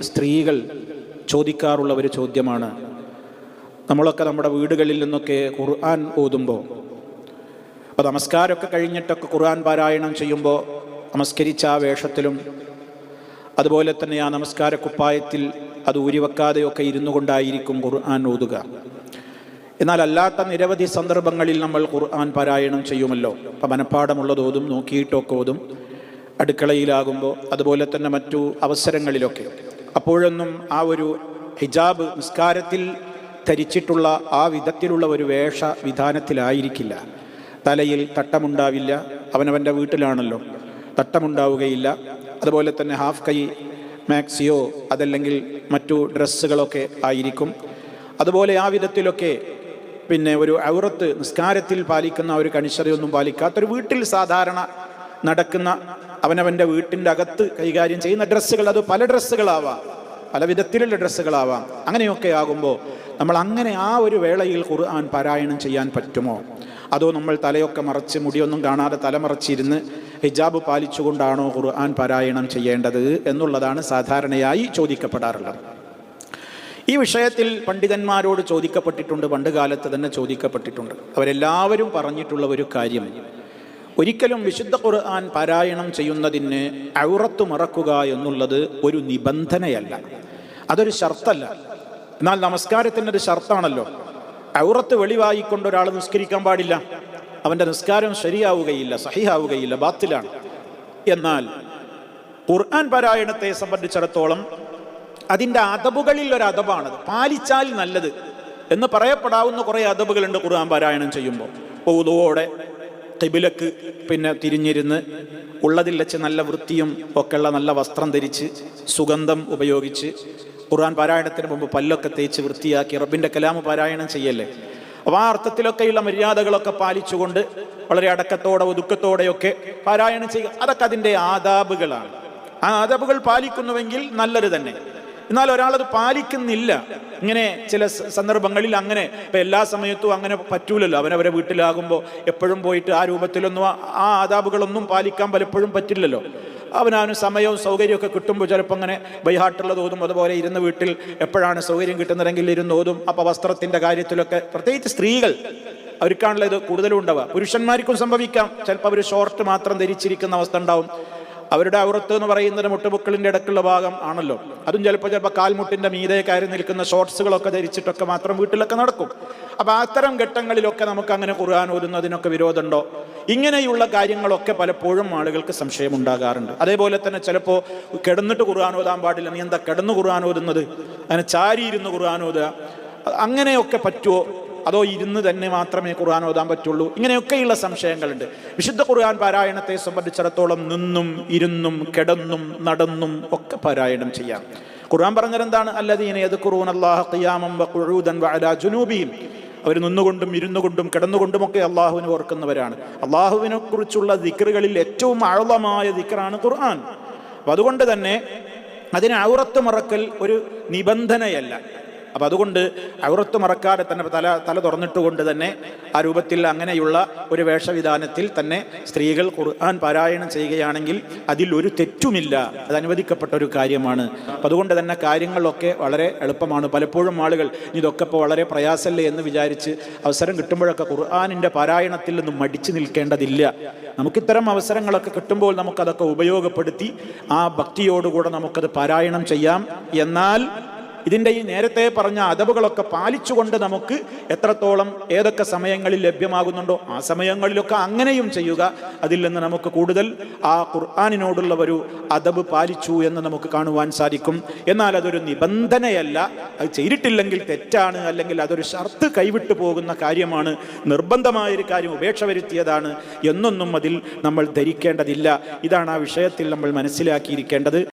സ്ത്രീകൾ ചോദിക്കാറുള്ള ഒരു ചോദ്യമാണ്. നമ്മളൊക്കെ നമ്മുടെ വീടുകളിൽ നിന്നൊക്കെ ഖുർആൻ ഓതുമ്പോൾ, അപ്പോൾ നമസ്കാരമൊക്കെ കഴിഞ്ഞിട്ടൊക്കെ ഖുർആൻ പാരായണം ചെയ്യുമ്പോൾ നമസ്കരിച്ച ആ വേഷത്തിലും അതുപോലെ തന്നെ ആ നമസ്കാര കുപ്പായത്തിൽ അത് ഊരിവെക്കാതെയൊക്കെ ഇരുന്നു കൊണ്ടായിരിക്കും ഖുർആൻ ഓതുക. എന്നാൽ അല്ലാത്ത നിരവധി സന്ദർഭങ്ങളിൽ നമ്മൾ ഖുർആൻ പാരായണം ചെയ്യുമല്ലോ. അപ്പം മനഃപ്പാടമുള്ളത് ഓതും, നോക്കിയിട്ടൊക്കെ ഓതും, അടുക്കളയിലാകുമ്പോൾ അതുപോലെ തന്നെ മറ്റു അവസരങ്ങളിലൊക്കെ. അപ്പോഴൊന്നും ആ ഒരു ഹിജാബ് നിസ്കാരത്തിൽ ധരിച്ചിട്ടുള്ള ആ വിധത്തിലുള്ള ഒരു വേഷവിധാനത്തിലായിരിക്കില്ല. തലയിൽ തട്ടമുണ്ടാവില്ല, അവനവൻ്റെ വീട്ടിലാണല്ലോ, തട്ടമുണ്ടാവുകയില്ല. അതുപോലെ തന്നെ ഹാഫ് കൈ മാക്സിയോ അതല്ലെങ്കിൽ മറ്റു ഡ്രസ്സുകളൊക്കെ ആയിരിക്കും. അതുപോലെ ആ വിധത്തിലൊക്കെ പിന്നെ ഒരു ഔറത്ത് നിസ്കാരത്തിൽ പാലിക്കുന്ന ഒരു കണിശതയൊന്നും പാലിക്കാത്തൊരു വീട്ടിൽ സാധാരണ നടക്കുന്ന അവനവൻ്റെ വീട്ടിൻ്റെ അകത്ത് കൈകാര്യം ചെയ്യുന്ന ഡ്രസ്സുകൾ, അത് പല ഡ്രസ്സുകളാവാം, പല വിധത്തിലുള്ള ഡ്രസ്സുകളാവാം. അങ്ങനെയൊക്കെ ആകുമ്പോൾ നമ്മൾ അങ്ങനെ ആ ഒരു വേളയിൽ ഖുർആൻ പാരായണം ചെയ്യാൻ പറ്റുമോ? അതോ നമ്മൾ തലയൊക്കെ മറച്ച് മുടിയൊന്നും കാണാതെ തലമറച്ചിരുന്ന് ഹിജാബ് പാലിച്ചുകൊണ്ടാണോ ഖുർആൻ പാരായണം ചെയ്യേണ്ടത് എന്നുള്ളതാണ് സാധാരണയായി ചോദിക്കപ്പെടാറുള്ളത്. ഈ വിഷയത്തിൽ പണ്ഡിതന്മാരോട് ചോദിക്കപ്പെട്ടിട്ടുണ്ട്, പണ്ട് കാലത്ത് തന്നെ ചോദിക്കപ്പെട്ടിട്ടുണ്ട്. അവരെല്ലാവരും പറഞ്ഞിട്ടുള്ള ഒരു കാര്യം, ഒരിക്കലും വിശുദ്ധ ഖുർആൻ പാരായണം ചെയ്യുന്നതിന് ഔറത്ത് മറക്കുക എന്നുള്ളത് ഒരു നിബന്ധനയല്ല, അതൊരു ഷർത്തല്ല. എന്നാൽ നമസ്കാരത്തിനൊരു ഷർത്താണല്ലോ. ഔറത്ത് വെളിവായിക്കൊണ്ട് ഒരാൾ നിസ്കരിക്കാൻ പാടില്ല, അവൻ്റെ നിസ്കാരം ശരിയാവുകയില്ല, സഹിഹാവുകയില്ല, ബാത്തിലാണ്. എന്നാൽ ഖുർആൻ പാരായണത്തെ സംബന്ധിച്ചിടത്തോളം അതിൻ്റെ അദബുകളിൽ ഒരു അദബാണത്, പാലിച്ചാൽ നല്ലത് എന്ന് പറയപ്പെടാവുന്ന കുറേ അദബുകളുണ്ട് ഖുർആൻ പാരായണം ചെയ്യുമ്പോൾ. വുദൂഓടെ ഖിബിലക്ക് പിന്നെ തിരിഞ്ഞിരുന്ന് ഉള്ളതിൽ വെച്ച് നല്ല വൃത്തിയും ഒക്കെയുള്ള നല്ല വസ്ത്രം ധരിച്ച് സുഗന്ധം ഉപയോഗിച്ച് ഖുർആൻ പാരായണത്തിന് മുമ്പ് പല്ലൊക്കെ തേച്ച് വൃത്തിയാക്കി റബ്ബിൻ്റെ കലാമ് പാരായണം ചെയ്യല്ലേ. അപ്പോൾ ആ അർത്ഥത്തിലൊക്കെയുള്ള മര്യാദകളൊക്കെ പാലിച്ചുകൊണ്ട് വളരെ അടക്കത്തോടെ ഒതുക്കത്തോടെയൊക്കെ പാരായണം ചെയ്യുക, അതൊക്കെ അതിൻ്റെ ആദാബുകളാണ്. ആ ആദാബുകൾ പാലിക്കുന്നുവെങ്കിൽ നല്ലത് തന്നെ. എന്നാൽ ഒരാളത് പാലിക്കുന്നില്ല, ഇങ്ങനെ ചില സന്ദർഭങ്ങളിൽ അങ്ങനെ, ഇപ്പം എല്ലാ സമയത്തും അങ്ങനെ പറ്റൂലല്ലോ. അവനവരെ വീട്ടിലാകുമ്പോൾ എപ്പോഴും പോയിട്ട് ആ രൂപത്തിലൊന്നും ആ ആദാബുകളൊന്നും പാലിക്കാൻ പലപ്പോഴും പറ്റില്ലല്ലോ. അവനവന് സമയവും സൗകര്യമൊക്കെ കിട്ടുമ്പോൾ ചിലപ്പോൾ അങ്ങനെ ബൈഹാട്ടുള്ളത് ഓതും. അതുപോലെ ഇരുന്ന് വീട്ടിൽ എപ്പോഴാണ് സൗകര്യം കിട്ടുന്നതെങ്കിൽ ഇരുന്ന് ഓതും. അപ്പോൾ വസ്ത്രത്തിൻ്റെ കാര്യത്തിലൊക്കെ പ്രത്യേകിച്ച് സ്ത്രീകൾ, അവർക്കാണല്ലോ ഇത് കൂടുതലും ഉണ്ടാവുക. പുരുഷന്മാർക്കും സംഭവിക്കാം, ചിലപ്പോൾ അവർ ഷോർട്ട് മാത്രം ധരിച്ചിരിക്കുന്ന അവസ്ഥ ഉണ്ടാവും. അവരുടെ ഔറത്ത് എന്ന് പറയുന്നത് മുട്ടുപൊക്കളിൻ്റെ ഇടക്കുള്ള ഭാഗം ആണല്ലോ. അതും ചിലപ്പോൾ കാൽമുട്ടിൻ്റെ മീതെ കയറി നിൽക്കുന്ന ഷോർട്സുകളൊക്കെ ധരിച്ചിട്ടൊക്കെ മാത്രം വീട്ടിലൊക്കെ നടക്കും. അപ്പോൾ അത്തരം ഘട്ടങ്ങളിലൊക്കെ നമുക്ക് അങ്ങനെ ഖുർആൻ ഓതുന്നതിനൊക്കെ വിരോധമുണ്ടോ? ഇങ്ങനെയുള്ള കാര്യങ്ങളൊക്കെ പലപ്പോഴും ആളുകൾക്ക് സംശയമുണ്ടാകാറുണ്ട്. അതേപോലെ തന്നെ ചിലപ്പോൾ കിടന്നിട്ട് ഖുർആൻ ഓതാൻ പാടില്ല, നീ എന്താ കിടന്ന് ഖുർആൻ ഓതുന്നത്, അങ്ങനെ ചാരിയിരുന്ന് ഖുർആൻ ഓതുക, അങ്ങനെയൊക്കെ പറ്റുമോ? അതോ ഇരുന്ന് തന്നെ മാത്രമേ ഖുർആൻ ഓതാൻ പറ്റുള്ളൂ? ഇങ്ങനെയൊക്കെയുള്ള സംശയങ്ങളുണ്ട്. വിശുദ്ധ ഖുർആൻ പാരായണത്തെ സംബന്ധിച്ചിടത്തോളം നിന്നും ഇരുന്നും കിടന്നും നടന്നും ഒക്കെ പാരായണം ചെയ്യാം. ഖുർആൻ പറഞ്ഞതെന്താണ്? അല്ലദീന യദ്കുറൂനല്ലാഹ ഖിയാമൻ വഖുഊദൻ വഅലാ ജുനൂബിഹിം, അവർ നിന്നുകൊണ്ടും ഇരുന്നുകൊണ്ടും കിടന്നുകൊണ്ടുമൊക്കെ അള്ളാഹുവിനെ ഓർക്കുന്നവരാണ്. അള്ളാഹുവിനെ കുറിച്ചുള്ള ദിക്റുകളിൽ ഏറ്റവും ആഴമായ ദിക്റാണ് ഖുർആൻ. അപ്പം അതുകൊണ്ട് തന്നെ അതിന് ഔറത്ത് മറക്കൽ ഒരു നിബന്ധനയല്ല. അപ്പം അതുകൊണ്ട് ഔറത്ത് മറക്കാതെ തന്നെ തല തുറന്നിട്ടുകൊണ്ട് തന്നെ ആ രൂപത്തിൽ അങ്ങനെയുള്ള ഒരു വേഷവിധാനത്തിൽ തന്നെ സ്ത്രീകൾ ഖുർആൻ പാരായണം ചെയ്യുകയാണെങ്കിൽ അതിൽ ഒരു തെറ്റുമില്ല, അത് അനുവദിക്കപ്പെട്ട ഒരു കാര്യമാണ്. അപ്പം അതുകൊണ്ട് തന്നെ കാര്യങ്ങളൊക്കെ വളരെ എളുപ്പമാണ്. പലപ്പോഴും ആളുകൾ ഇതൊക്കെ ഇപ്പോൾ വളരെ പ്രയാസമല്ലേ എന്ന് വിചാരിച്ച് അവസരം കിട്ടുമ്പോഴൊക്കെ ഖുർആനിൻ്റെ പാരായണത്തിൽ നിന്നും മടിച്ചു നിൽക്കേണ്ടതില്ല. നമുക്കിത്തരം അവസരങ്ങളൊക്കെ കിട്ടുമ്പോൾ നമുക്കതൊക്കെ ഉപയോഗപ്പെടുത്തി ആ ഭക്തിയോടുകൂടെ നമുക്കത് പാരായണം ചെയ്യാം. എന്നാൽ ഇതിൻ്റെ ഈ നേരത്തെ പറഞ്ഞ അദബുകളൊക്കെ പാലിച്ചുകൊണ്ട് നമുക്ക് എത്രത്തോളം ഏതൊക്കെ സമയങ്ങളിൽ ലഭ്യമാകുന്നുണ്ടോ ആ സമയങ്ങളിലൊക്കെ അങ്ങനെയും ചെയ്യുക. അതിൽ നിന്ന് നമുക്ക് കൂടുതൽ ആ ഖുർആനിനോടുള്ള ഒരു അദബ് പാലിച്ചു എന്ന് നമുക്ക് കാണുവാൻ സാധിക്കും. എന്നാൽ അതൊരു നിബന്ധനയല്ല, അത് ചെയ്തിട്ടില്ലെങ്കിൽ തെറ്റാണ്, അല്ലെങ്കിൽ അതൊരു ഷർത്ത് കൈവിട്ടു പോകുന്ന കാര്യമാണ്, നിർബന്ധമായൊരു കാര്യം ഉപേക്ഷ വരുത്തിയതാണ് എന്നൊന്നും അതിൽ നമ്മൾ ധരിക്കേണ്ടതില്ല. ഇതാണ് ആ വിഷയത്തിൽ നമ്മൾ മനസ്സിലാക്കിയിരിക്കേണ്ടത്.